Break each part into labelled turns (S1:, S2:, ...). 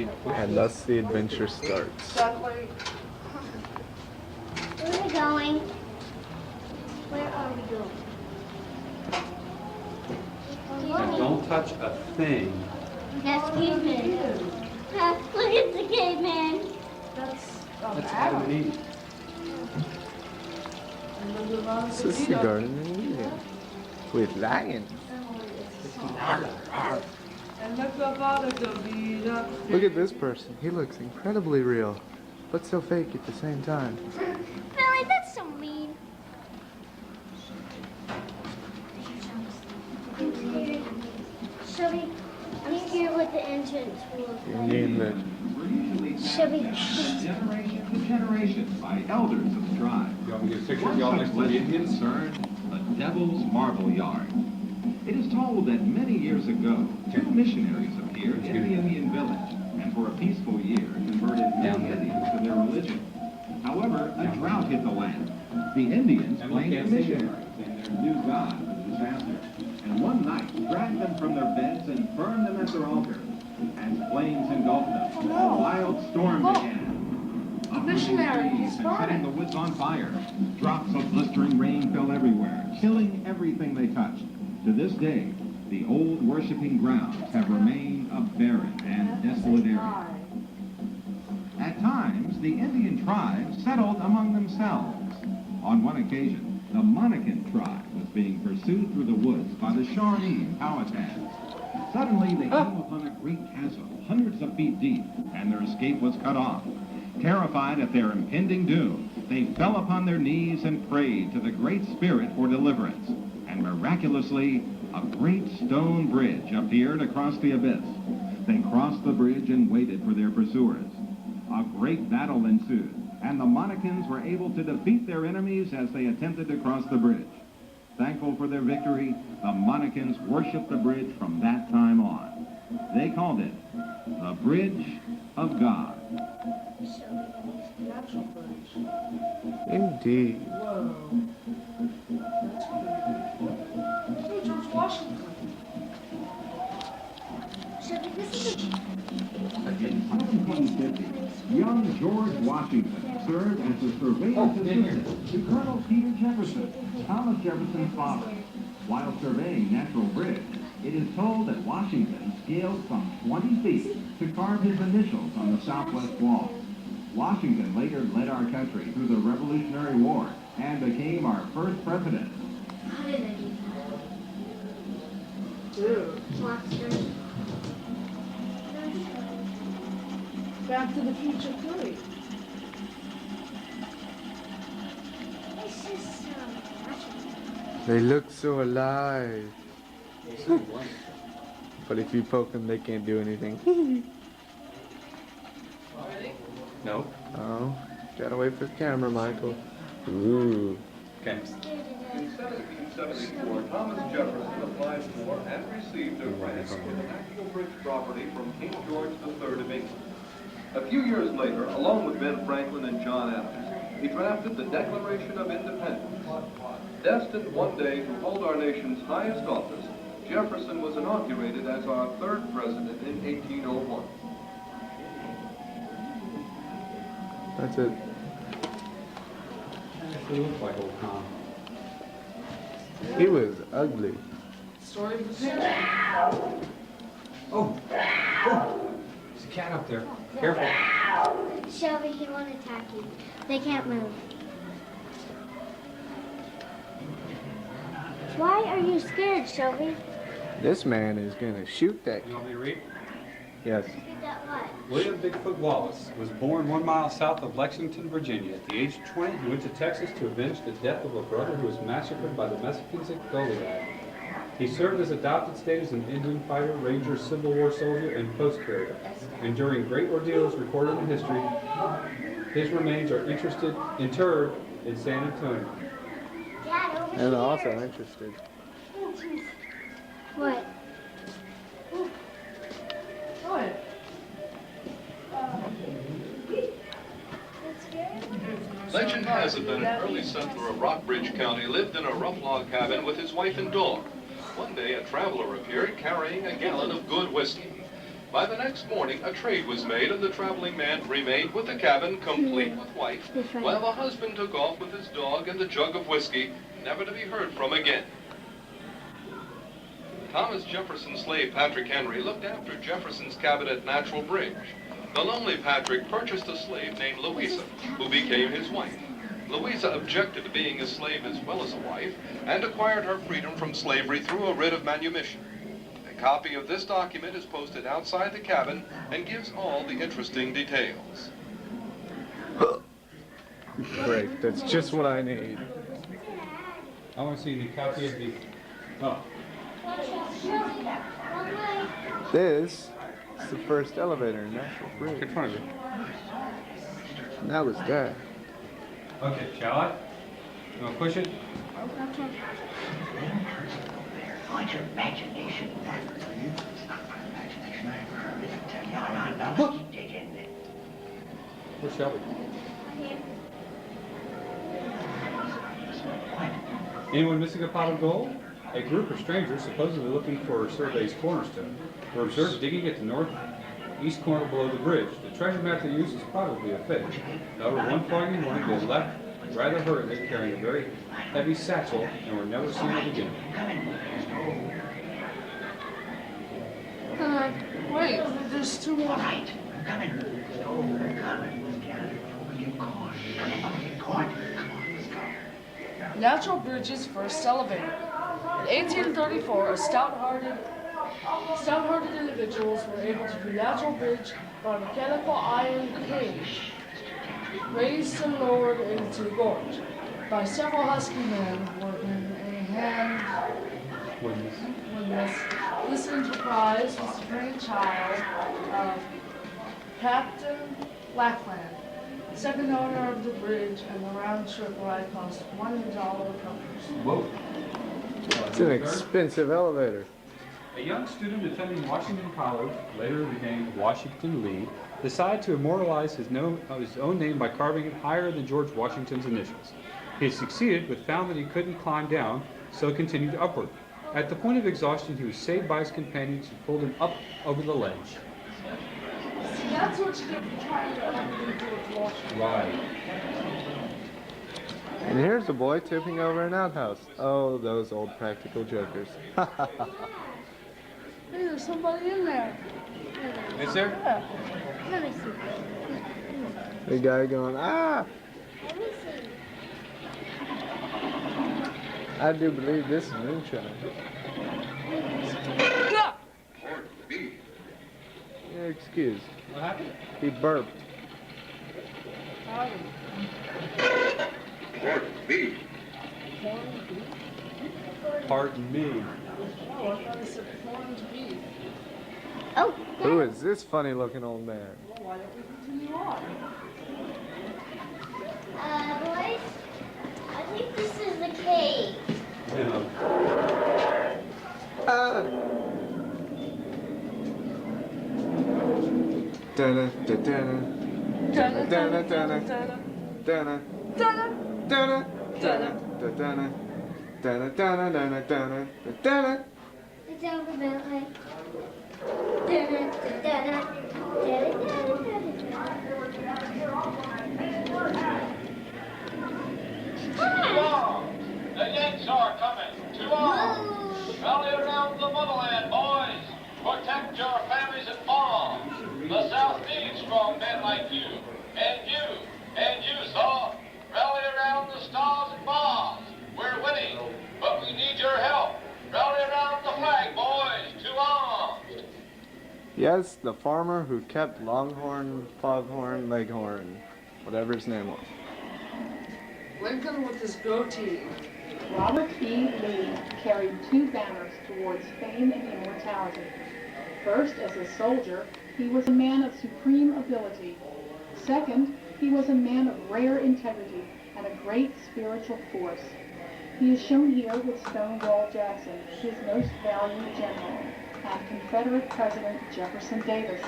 S1: And thus the adventure starts.
S2: Where are we going? Where are we going?
S3: And don't touch a thing.
S2: That's caveman. Look at the caveman.
S3: That's Adam and Eve.
S1: This is the Garden of Eden with lions. Look at this person. He looks incredibly real, but so fake at the same time.
S2: Billy, that's so mean. Shelby, I'm scared what the entrance will look
S1: You
S2: like.
S1: mean that
S2: Shelby.
S4: Generation to generation by elders of the tribe.
S3: You want me to get a picture of y'all next to the Indians?
S4: Concerned the Devil's Marble Yard. It is told that many years ago, two missionaries appeared in the Indian village and for a peaceful year converted many Indians to their religion. However, a drought hit the land. The Indians blamed the missionaries and their new god for the disaster, and one night dragged them from their beds and burned them at their altar. As flames engulfed them, a wild storm began.
S5: Missionary, he's
S4: And setting the woods on fire. Drops of blistering rain fell everywhere, killing everything they touched. To this day, the old worshiping grounds have remained a barren and desolate area. At times, the Indian tribes settled among themselves. On one occasion, the Monacan tribe was being pursued through the woods by the Shawnee and Powhatans. Suddenly, they came upon a great chasm, hundreds of feet deep, and their escape was cut off. Terrified at their impending doom, they fell upon their knees and prayed to the Great Spirit for deliverance. And miraculously, a great stone bridge appeared across the abyss. They crossed the bridge and waited for their pursuers. A great battle ensued, and the Monacans were able to defeat their enemies as they attempted to cross the bridge. Thankful for their victory, the Monacans worshipped the bridge from that time on. They called it the Bridge of God.
S1: indeed?
S5: Hey, George Washington.
S2: Shelby, this is
S4: In 1750, young George Washington served as a surveillance assistant to Colonel Peter Jefferson, Thomas Jefferson's father. While surveying Natural Bridge, it is told that Washington scaled some 20 feet to carve his initials on the southwest wall. Washington later led our country through the Revolutionary War and became our first president.
S2: How did I do that?
S5: Dude.
S2: Monster.
S5: Back to the Future 3.
S2: It's just natural.
S1: They look so alive. But if you poke them, they can't do anything.
S3: No?
S1: Oh, gotta wait for the camera, Michael. Ooh.
S3: Okay.
S2: I'm scared to death.
S6: In 1774, Thomas Jefferson applied for and received a grant for the Natural Bridge property from King George III of England. A few years later, along with Ben Franklin and John Adams, he drafted the Declaration of Independence. Destined one day to hold our nation's highest office, Jefferson was inaugurated as our third president in 1801.
S1: That's it.
S3: He looks like old Tom.
S1: He was ugly.
S5: Story of the future.
S3: Oh! There's a cat up there. Careful.
S2: Shelby, he won't attack you. They can't move. Why are you scared, Shelby?
S1: This man is gonna shoot that.
S3: You want me to read?
S1: Yes.
S2: Shoot that what?
S3: William Bigfoot Wallace was born 1 mile south of Lexington, Virginia. At the age of 20, he went to Texas to avenge the death of a brother who was massacred by the Mexicans at Goliad. He served as adopted state as an Indian fighter, ranger, Civil War soldier, and post carrier. Enduring great ordeals recorded in history, his remains are interred in San Antonio.
S2: Dad, over
S1: And
S2: here.
S1: also interested.
S2: What?
S5: What?
S6: Legend has it that an early settler of Rockbridge County lived in a rough log cabin with his wife and dog. One day, a traveler appeared carrying a gallon of good whiskey. By the next morning, a trade was made and the traveling man remained with the cabin, complete with wife, while the husband took off with his dog and the jug of whiskey, never to be heard from again. Thomas Jefferson's slave Patrick Henry looked after Jefferson's cabin at Natrual Bridge. The lonely Patrick purchased a slave named Louisa, who became his wife. Louisa objected to being a slave as well as a wife, and acquired her freedom from slavery through a writ of manumission. A copy of this document is posted outside the cabin and gives all the interesting details.
S1: Great, that's just what I need.
S3: I want to see the copy of the... Oh,
S1: This is the first elevator in Natural Bridge.
S3: in front of you.
S1: That was that.
S3: Okay, shall I? You want to push it?
S7: Find your imagination. It's not my imagination. I know. Keep digging.
S3: Where's Shelby? Anyone missing a pot of gold? A group of strangers, supposedly looking for Survey's cornerstone, were observed digging at the northeast corner below the bridge. The treasure map they used is probably a fake. However, one foggy morning they left rather hurriedly, carrying a very heavy satchel, and were never seen again.
S5: Wait, there's two more.
S7: Right. I'm coming. I'm coming. Get caught. Get caught. Come on, let's go.
S5: Natural Bridge's first elevator. In 1834, stout-hearted individuals were able to do Natural Bridge by a mechanical iron cage, raised and lowered into the gorge by several husky men working a hand windlass. This enterprise was the brainchild of Captain Lackland, second owner of the bridge, and the round trip ride cost $1 per person.
S3: Whoa.
S1: It's an expensive elevator.
S3: A young student attending Washington College, later renamed Washington Lee, decided to immortalize his own name by carving it higher than George Washington's initials. He succeeded, but found that he couldn't climb down, so continued upward. At the point of exhaustion, he was saved by his companions who pulled him up over the ledge.
S5: See, that's what you get for trying to outdo George Washington.
S3: Right.
S1: And here's a boy tipping over an outhouse. Oh, those old practical jokers.
S5: Hey, there's somebody in there.
S3: Is there?
S5: Yeah.
S2: Let me see.
S1: The guy going, ah!
S2: Let me see.
S1: I do believe this is moonshine.
S5: Yeah.
S1: You're excused.
S3: What happened?
S1: He burped.
S3: Pardon me.
S5: Oh, I thought he said corned beef.
S2: Oh,
S1: Who is this funny looking old man?
S5: Well, why don't we continue on?
S2: boys, I think this is the cave.
S1: Ah! Dun dun dun dun dun dun dun dun.
S2: It's over Bentley.
S8: The Yanks are coming. To arms. Rally around the motherland, boys. Protect your families and farms. The South needs strong men like you. And you, sir. Rally around the stars and bars. We're winning, but we need your help. Rally around the flag, boys. To arms.
S1: Yes, the farmer who kept Longhorn, Foghorn, Leghorn, whatever his name was.
S5: Lincoln with his goatee.
S9: Robert E. Lee carried two banners towards fame and immortality. First, as a soldier, he was a man of supreme ability. Second, he was a man of rare integrity and a great spiritual force. He is shown here with Stonewall Jackson, his most valued general, and Confederate President Jefferson Davis.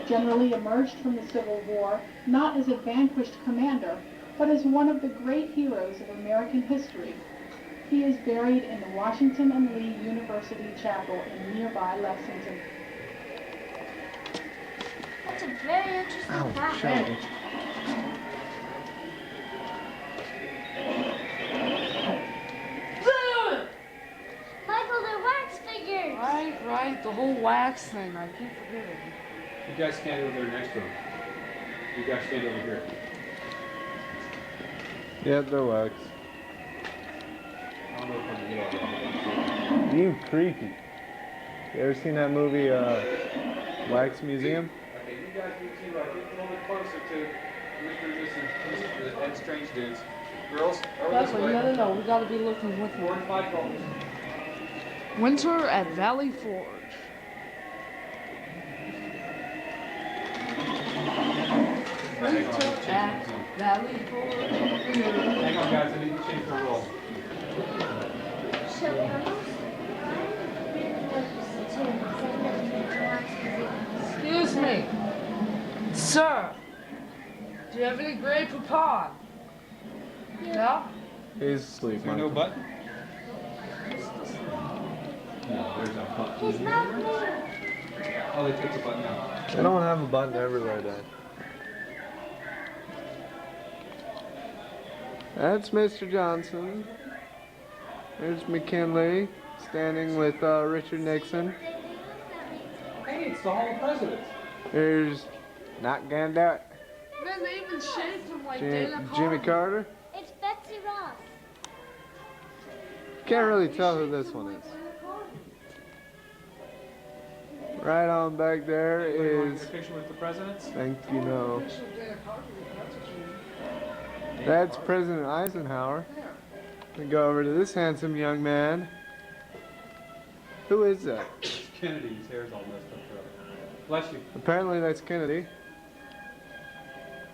S9: General Lee emerged from the Civil War not as a vanquished commander, but as one of the great heroes of American history. He is buried in the Washington and Lee University Chapel in nearby Lexington.
S2: very interesting
S1: Ow,
S2: fact.
S1: Shelby.
S2: Michael, they're wax figures.
S5: Right, the whole wax thing. I keep forgetting.
S3: You guys stand over there next to him. You guys stand over here.
S1: Yeah, they're wax.
S3: I don't know if I can get all that.
S1: You creepy. You ever seen that movie, Wax Museum?
S3: Okay, you guys need to get a little bit closer to Mr. and Mrs. Ed Strange dudes. Girls, over this way.
S5: No. We gotta be looking with
S3: 4 and 5 goals.
S5: Winter at Valley Forge. Winter at Valley Forge.
S3: Hang on, guys. I need to change the roll.
S5: Excuse me. Sir, do you have any Grey Poupon? Yeah?
S1: He's asleep.
S3: Is there no
S1: Michael.
S3: button? No, there's a button.
S2: He's not there.
S3: Oh, they took the button out.
S1: They don't have a button everywhere, Dad. That's Mr. Johnson. There's McKinley standing with Richard Nixon.
S3: Hey, it's the Hall of Presidents.
S1: There's not gonna do it.
S5: Man, they even shaved him like Dana
S1: Jimmy
S5: Carvey.
S1: Carter.
S2: It's Betsy Ross.
S1: Can't really tell who this one is. Right on back there
S3: Anybody want to
S1: is.
S3: get a picture with the presidents?
S1: Think you know. That's President Eisenhower. We go over to this handsome young man. Who is that?
S3: Kennedy, his hair's all messed up. Bless you.
S1: Apparently that's Kennedy.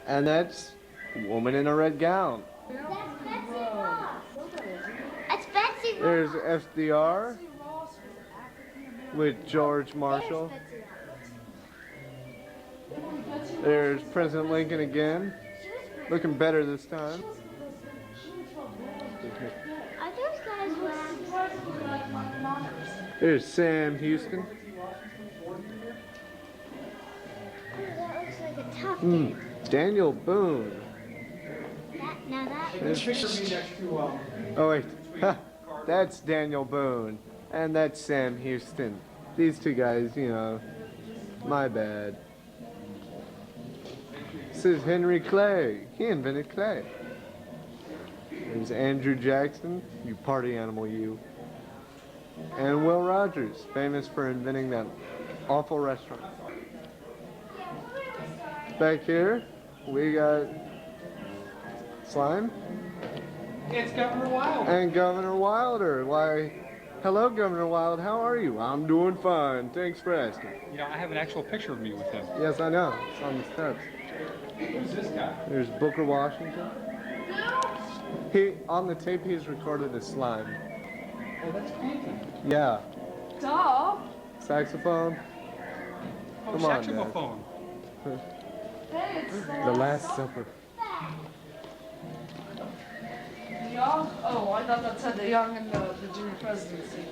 S1: And that's a woman in a red gown.
S2: That's Betsy Ross. That's Betsy Ross.
S1: There's FDR with George Marshall. There's President Lincoln again. Looking better this time.
S2: Are those guys wax?
S1: There's Sam Houston.
S2: Ooh, that looks like a tough
S1: Daniel Boone.
S2: Now that
S1: There's-
S3: Picture me next to,
S1: Oh wait, that's Daniel Boone, and that's Sam Houston. These two guys, you know, my bad. This is Henry Clay. He invented clay. There's Andrew Jackson, you party animal, you. And Will Rogers, famous for inventing that awful restaurant. Back here, we got Slime.
S3: it's Governor Wild.
S1: And Governor Wilder. Why, hello, Governor Wild. How are you? I'm doing fine. Thanks for asking.
S3: You know, I have an actual picture of me with him.
S1: Yes, I know. It's on the steps.
S3: Who's this guy?
S1: There's Booker Washington. He on the tape he's recorded as Slime.
S3: Oh, that's Clinton.
S1: Yeah.
S5: Duh.
S1: Saxophone.
S3: Oh,
S1: Come on, Dad.
S3: saxophone.
S5: Hey, it's
S1: The Last Supper.
S5: the young. Oh, I thought that said the young and the junior presidency.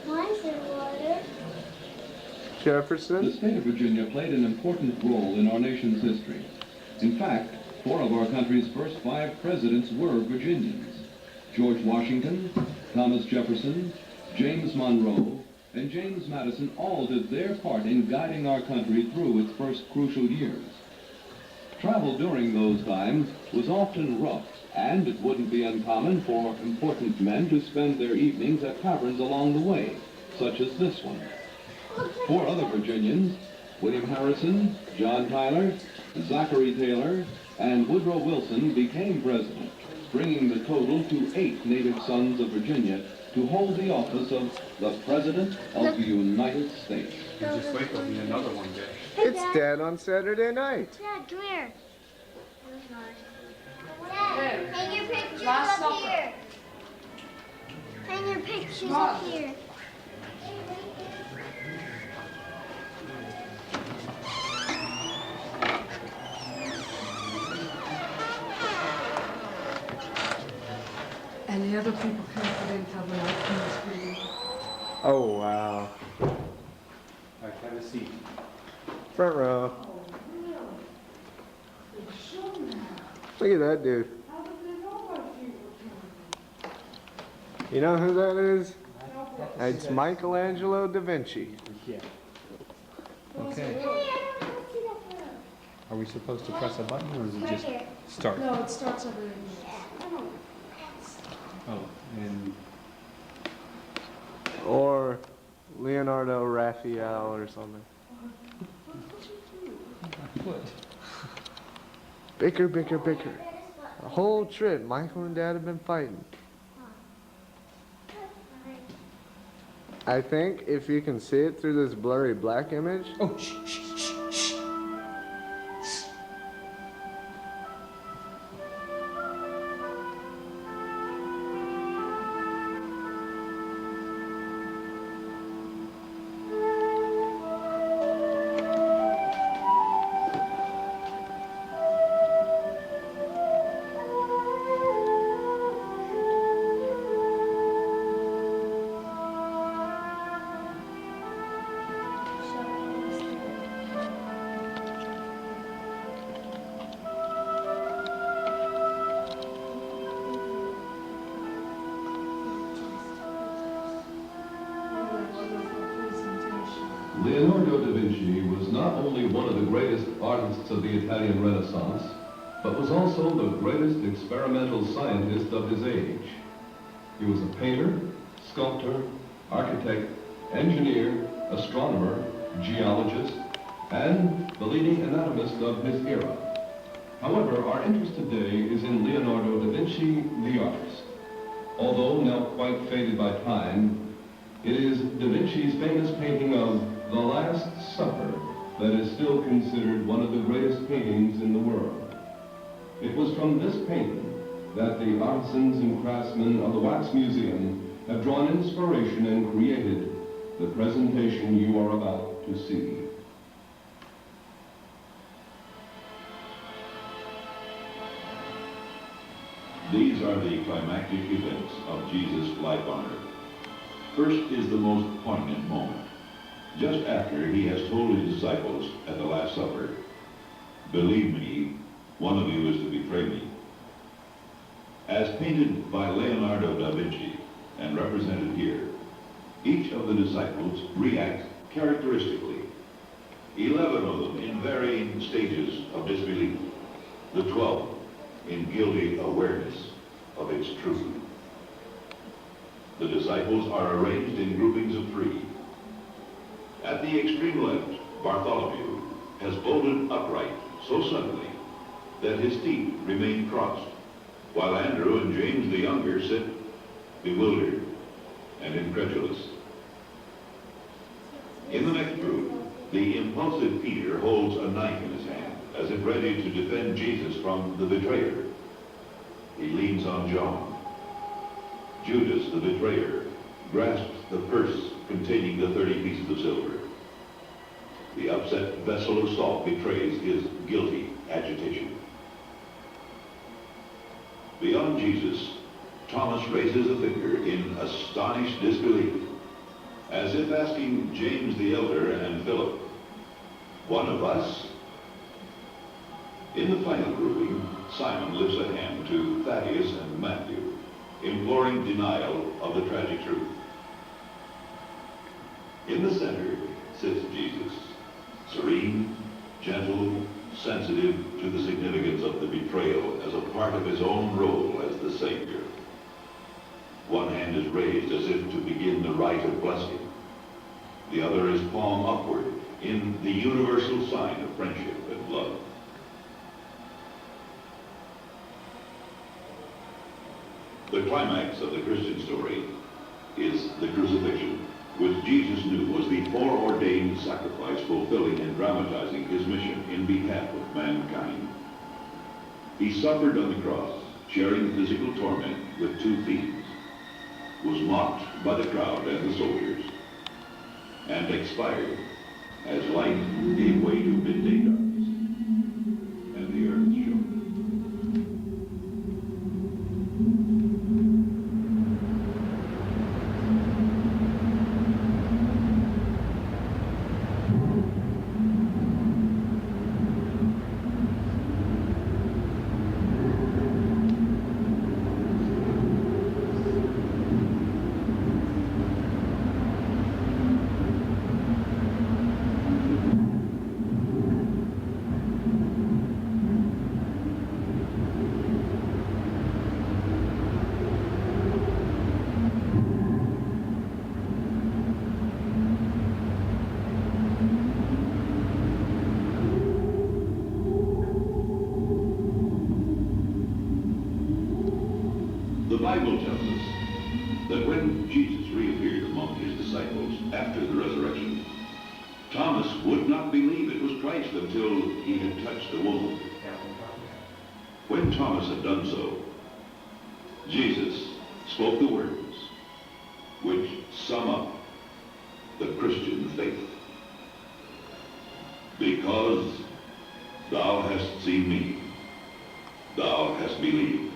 S2: mine's in water.
S4: The
S1: Jefferson.
S4: state of Virginia played an important role in our nation's history. In fact, 4 of our country's first 5 presidents were Virginians. George Washington, Thomas Jefferson, James Monroe, and James Madison all did their part in guiding our country through its first crucial years. Travel during those times was often rough, and it wouldn't be uncommon for important men to spend their evenings at taverns along the way, such as this one. 4 other Virginians, William Harrison, John Tyler, Zachary Taylor, and Woodrow Wilson, became president, bringing the total to 8 native sons of Virginia to hold the office of the President of the United States.
S3: You just wait, there'll be another one day.
S1: It's Dad on Saturday night.
S2: Dad, come here.
S5: Hey,
S2: Dad, hang your pictures
S5: Last
S2: up
S5: Supper.
S2: here. Hang your pictures
S5: Come on.
S2: up here.
S5: and the other people can't get in till the 19th screen.
S1: Oh wow.
S3: All right, have a seat.
S1: Front row. Look at that dude. You know who that is? It's Michelangelo da Vinci.
S3: Yeah. Okay. Are we supposed to press a button or is it just start?
S5: No, it starts every minute.
S3: Oh, and
S1: Or Leonardo Raphael or something.
S3: what?
S1: Bicker, bicker, bicker. The whole trip, Michael and Dad have been fighting. I think if you can see it through this blurry black image.
S3: Oh, shh, shh, shh, shh.
S6: Leonardo da Vinci was not only one of the greatest artists of the Italian Renaissance, but was also the greatest experimental scientist of his age. He was a painter, sculptor, architect, engineer, astronomer, geologist, and the leading anatomist of his era. However, our interest today is in Leonardo da Vinci, the artist. Although now quite faded by time, it is da Vinci's famous painting of The Last Supper that is still considered one of the greatest paintings in the world. It was from this painting that the artisans and craftsmen of the Wax Museum have drawn inspiration and created the presentation you are about to see.
S10: These are the climactic events of Jesus' life on earth. First is the most poignant moment, just after he has told his disciples at the Last Supper, "Believe me, one of you is to betray me." As painted by Leonardo da Vinci and represented here, each of the disciples react characteristically. 11 of them in varying stages of disbelief, the 12th in guilty awareness of its truth. The disciples are arranged in groupings of 3. At the extreme left, Bartholomew has bolted upright so suddenly that his teeth remain crossed, while Andrew and James the younger sit bewildered and incredulous. In the next group, the impulsive Peter holds a knife in his hand, as if ready to defend Jesus from the betrayer. He leans on John. Judas, the betrayer, grasps the purse containing the 30 pieces of silver. The upset vessel of salt betrays his guilty agitation. Beyond Jesus, Thomas raises a finger in astonished disbelief, as if asking James the elder and Philip, "One of us?" In the final grouping, Simon lifts a hand to Thaddeus and Matthew, imploring denial of the tragic truth. In the center sits Jesus, serene, gentle, sensitive to the significance of the betrayal as a part of his own role as the Savior. One hand is raised as if to begin the rite of blessing. The other is palm upward in the universal sign of friendship and love. The climax of the Christian story is the crucifixion, which Jesus knew was the foreordained sacrifice fulfilling and dramatizing his mission in behalf of mankind. He suffered on the cross, sharing physical torment with 2 thieves, was mocked by the crowd and the soldiers, and expired as light gave way to midday darkness, and the earth shook. Bible tells us that when Jesus reappeared among his disciples after the resurrection, Thomas would not believe it was Christ until he had touched the wound. When Thomas had done so, Jesus spoke the words which sum up the Christian faith. Because thou hast seen me, thou hast believed.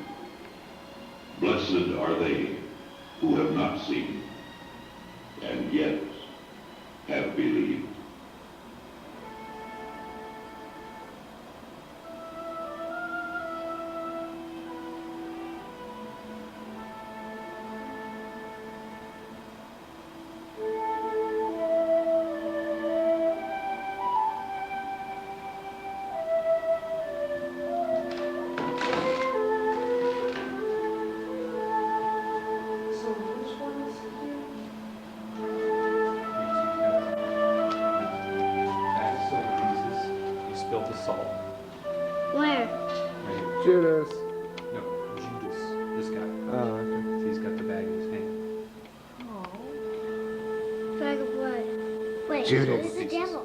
S10: Blessed are they who have not seen and yet have believed.
S5: So which one is it?
S3: Bag of silver pieces. You spilled the salt.
S2: Where?
S3: Right here.
S1: Judas.
S3: No, Judas. This guy.
S1: Oh, okay.
S3: See, he's got the bag in his hand.
S5: Oh.
S2: Bag of what? Wait,
S1: Judas.
S2: who's the devil?